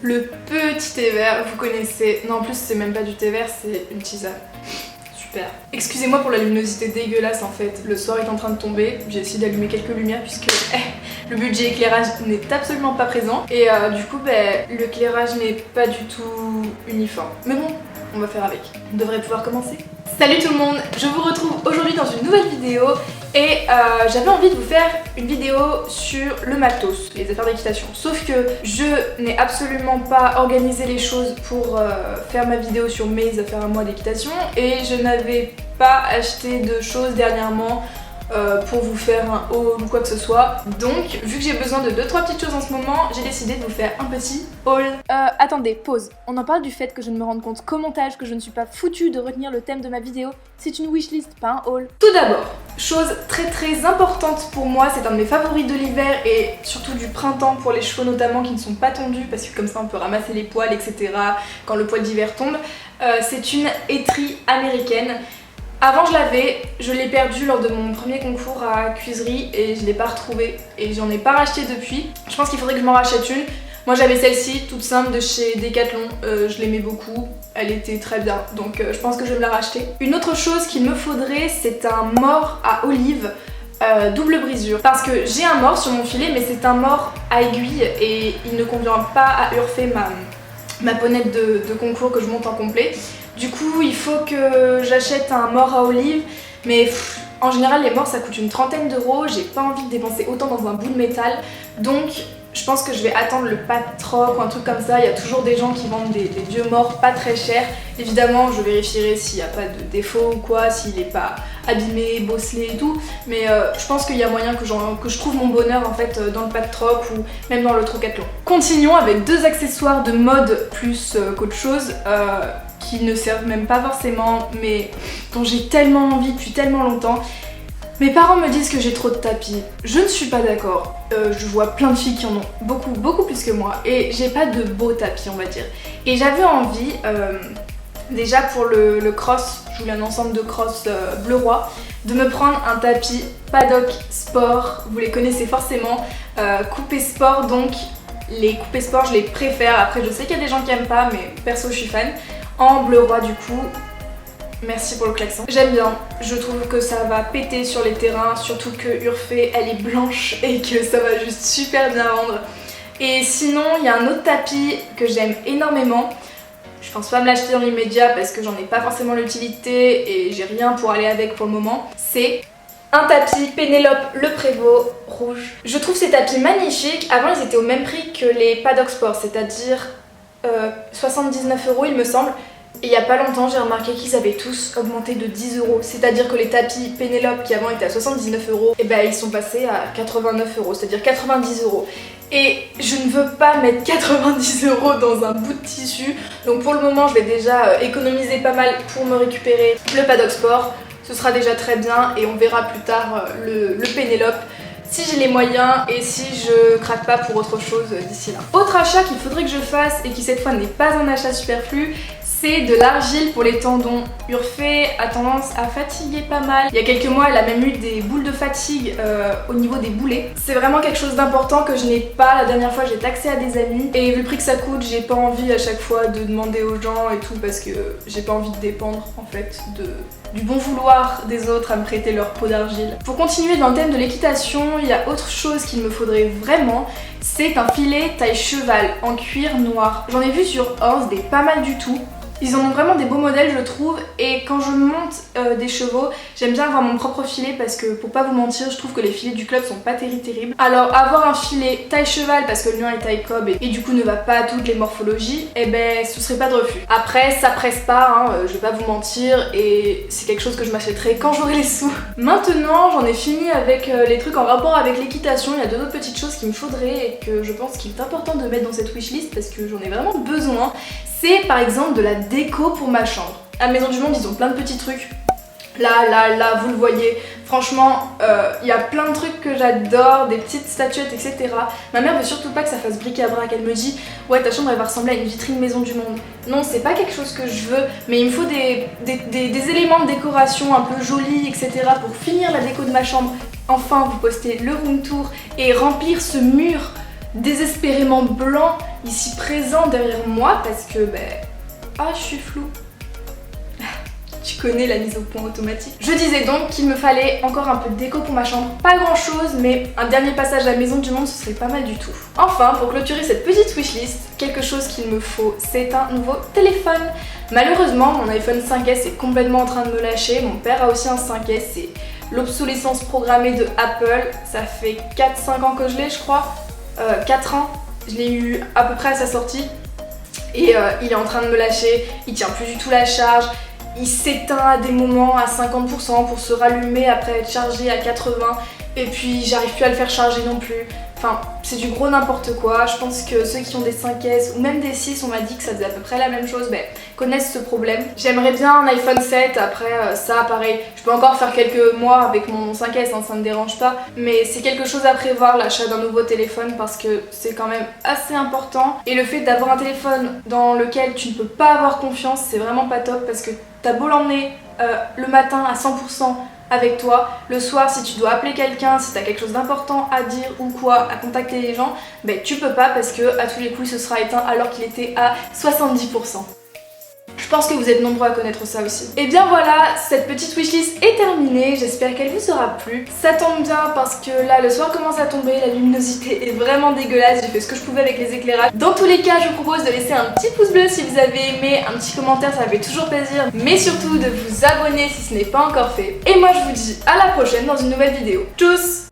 Le petit thé vert, vous connaissez. Non, en plus, c'est même pas du thé vert, c'est une tisane. Super. Excusez-moi pour la luminosité dégueulasse en fait. Le soir est en train de tomber. J'ai essayé d'allumer quelques lumières puisque le budget éclairage n'est absolument pas présent. Et du coup, l'éclairage n'est pas du tout uniforme. Mais bon, on va faire avec. On devrait pouvoir commencer. Salut tout le monde, je vous retrouve aujourd'hui dans une nouvelle vidéo et j'avais envie de vous faire une vidéo sur le matos, les affaires d'équitation. Sauf que je n'ai absolument pas organisé les choses pour faire ma vidéo sur mes affaires à moi d'équitation et je n'avais pas acheté de choses dernièrement pour vous faire un haul ou quoi que ce soit. Donc, vu que j'ai besoin de 2-3 petites choses en ce moment, j'ai décidé de vous faire un petit haul. Attendez, pause. On en parle du fait que je ne me rende compte qu'au montage que je ne suis pas foutue de retenir le thème de ma vidéo. C'est une wishlist, pas un haul. Tout d'abord, chose très importante pour moi, c'est un de mes favoris de l'hiver et surtout du printemps pour les cheveux notamment qui ne sont pas tondus parce que comme ça on peut ramasser les poils, etc. quand le poil d'hiver tombe. C'est une étrie américaine. Avant je l'avais, je l'ai perdue lors de mon premier concours à cuiserie et je l'ai pas retrouvée et j'en ai pas racheté depuis. Je pense qu'il faudrait que je m'en rachète une. Moi j'avais celle-ci, toute simple de chez Decathlon, je l'aimais beaucoup, elle était très bien, donc je pense que je vais me la racheter. Une autre chose qu'il me faudrait, c'est un mors à olive double brisure. Parce que j'ai un mors sur mon filet, mais c'est un mors à aiguille et il ne convient pas à urfer ma bonnette de concours que je monte en complet. Du coup, il faut que j'achète un mors à olive, mais en général, les morts ça coûte une trentaine d'euros. J'ai pas envie de dépenser autant dans un bout de métal, donc je pense que je vais attendre le Patroc ou un truc comme ça. Il y a toujours des gens qui vendent des vieux morts pas très chers. Évidemment, je vérifierai s'il n'y a pas de défaut ou quoi, s'il n'est pas abîmé, bosselé et tout. Mais je pense qu'il y a moyen que je trouve mon bonheur en fait dans le Patroc ou même dans le Trocathlon. Continuons avec deux accessoires de mode plus qu'autre chose. Qui ne servent même pas forcément, mais dont j'ai tellement envie depuis tellement longtemps. Mes parents me disent que j'ai trop de tapis. Je ne suis pas d'accord. Je vois plein de filles qui en ont beaucoup plus que moi. Et j'ai pas de beaux tapis, on va dire. Et j'avais envie, déjà pour le cross, je voulais un ensemble de cross bleu roi, de me prendre un tapis Paddock Sport. Vous les connaissez forcément. Coupé sport, donc les coupés sport, je les préfère. Après, je sais qu'il y a des gens qui aiment pas, mais perso, je suis fan. En bleu roi du coup, merci pour le klaxon. J'aime bien, je trouve que ça va péter sur les terrains, surtout que Urfé elle est blanche et que ça va juste super bien rendre. Et sinon il y a un autre tapis que j'aime énormément. Je pense pas me l'acheter dans l'immédiat parce que j'en ai pas forcément l'utilité et j'ai rien pour aller avec pour le moment. C'est un tapis Pénélope Le Prévost rouge. Je trouve ces tapis magnifiques. Avant ils étaient au même prix que les Paddock Sport, c'est-à-dire 79 € il me semble. Et il y a pas longtemps j'ai remarqué qu'ils avaient tous augmenté de 10 €. C'est-à-dire que les tapis Pénélope qui avant étaient à 79 €, et ils sont passés à 89 €, c'est-à-dire 90 €. Et je ne veux pas mettre 90 € dans un bout de tissu. Donc pour le moment je vais déjà économiser pas mal pour me récupérer le Paddock Sport. Ce sera déjà très bien et on verra plus tard le Pénélope. Si j'ai les moyens et si je craque pas pour autre chose d'ici là. Autre achat qu'il faudrait que je fasse et qui cette fois n'est pas un achat superflu, c'est de l'argile pour les tendons. Urfé a tendance à fatiguer pas mal. Il y a quelques mois elle a même eu des boules de fatigue au niveau des boulets. C'est vraiment quelque chose d'important que je n'ai pas. La dernière fois j'ai taxé à des amis et vu le prix que ça coûte, j'ai pas envie à chaque fois de demander aux gens et tout parce que j'ai pas envie de dépendre en fait du bon vouloir des autres à me prêter leur pot d'argile. Pour continuer dans le thème de l'équitation, il y a autre chose qu'il me faudrait vraiment, c'est un filet taille cheval en cuir noir. J'en ai vu sur Horse des pas mal du tout. Ils en ont vraiment des beaux modèles je trouve et quand je monte des chevaux j'aime bien avoir mon propre filet parce que pour pas vous mentir je trouve que les filets du club sont pas terribles. Alors avoir un filet taille cheval parce que le mien est taille cob et du coup ne va pas à toutes les morphologies, ce serait pas de refus. Après ça presse pas, je vais pas vous mentir et c'est quelque chose que je m'achèterai quand j'aurai les sous. Maintenant j'en ai fini avec les trucs en rapport avec l'équitation, il y a deux autres petites choses qu'il me faudrait et que je pense qu'il est important de mettre dans cette wishlist parce que j'en ai vraiment besoin. C'est par exemple de la déco pour ma chambre. À Maison du Monde ils ont plein de petits trucs. Là, vous le voyez. Franchement, il y a plein de trucs que j'adore, des petites statuettes, etc. Ma mère veut surtout pas que ça fasse bric-à-brac. Elle me dit, ouais, ta chambre elle va ressembler à une vitrine Maison du Monde. Non, c'est pas quelque chose que je veux, mais il me faut des éléments de décoration un peu jolis, etc. pour finir la déco de ma chambre. Enfin, vous postez le room tour et remplir ce mur désespérément blanc ici présent derrière moi parce que je suis floue. Tu connais la mise au point automatique. Je disais donc qu'il me fallait encore un peu de déco pour ma chambre. Pas grand chose, mais un dernier passage à la maison du monde, ce serait pas mal du tout. Enfin, pour clôturer cette petite wishlist, quelque chose qu'il me faut, c'est un nouveau téléphone. Malheureusement, mon iPhone 5S est complètement en train de me lâcher. Mon père a aussi un 5S, c'est l'obsolescence programmée de Apple. Ça fait 4-5 ans que je l'ai, je crois. 4 ans. Je l'ai eu à peu près à sa sortie. Et il est en train de me lâcher. Il tient plus du tout la charge. Il s'éteint à des moments à 50% pour se rallumer après être chargé à 80%. Et puis j'arrive plus à le faire charger non plus. Enfin, c'est du gros n'importe quoi. Je pense que ceux qui ont des 5S ou même des 6, on m'a dit que ça faisait à peu près la même chose, connaissent ce problème. J'aimerais bien un iPhone 7, après ça pareil, je peux encore faire quelques mois avec mon 5S, ça me dérange pas. Mais c'est quelque chose à prévoir, l'achat d'un nouveau téléphone, parce que c'est quand même assez important. Et le fait d'avoir un téléphone dans lequel tu ne peux pas avoir confiance, c'est vraiment pas top, parce que t'as beau l'emmener le matin à 100% avec toi, le soir si tu dois appeler quelqu'un, si t'as quelque chose d'important à dire ou quoi, à contacter les gens, tu peux pas parce que à tous les coups il se sera éteint alors qu'il était à 70%. Je pense que vous êtes nombreux à connaître ça aussi. Et bien voilà, cette petite wishlist est terminée, j'espère qu'elle vous aura plu. Ça tombe bien parce que là le soir commence à tomber, la luminosité est vraiment dégueulasse, j'ai fait ce que je pouvais avec les éclairages. Dans tous les cas, je vous propose de laisser un petit pouce bleu si vous avez aimé, un petit commentaire, ça fait toujours plaisir, mais surtout de vous abonner si ce n'est pas encore fait. Et moi je vous dis à la prochaine dans une nouvelle vidéo. Tchuss!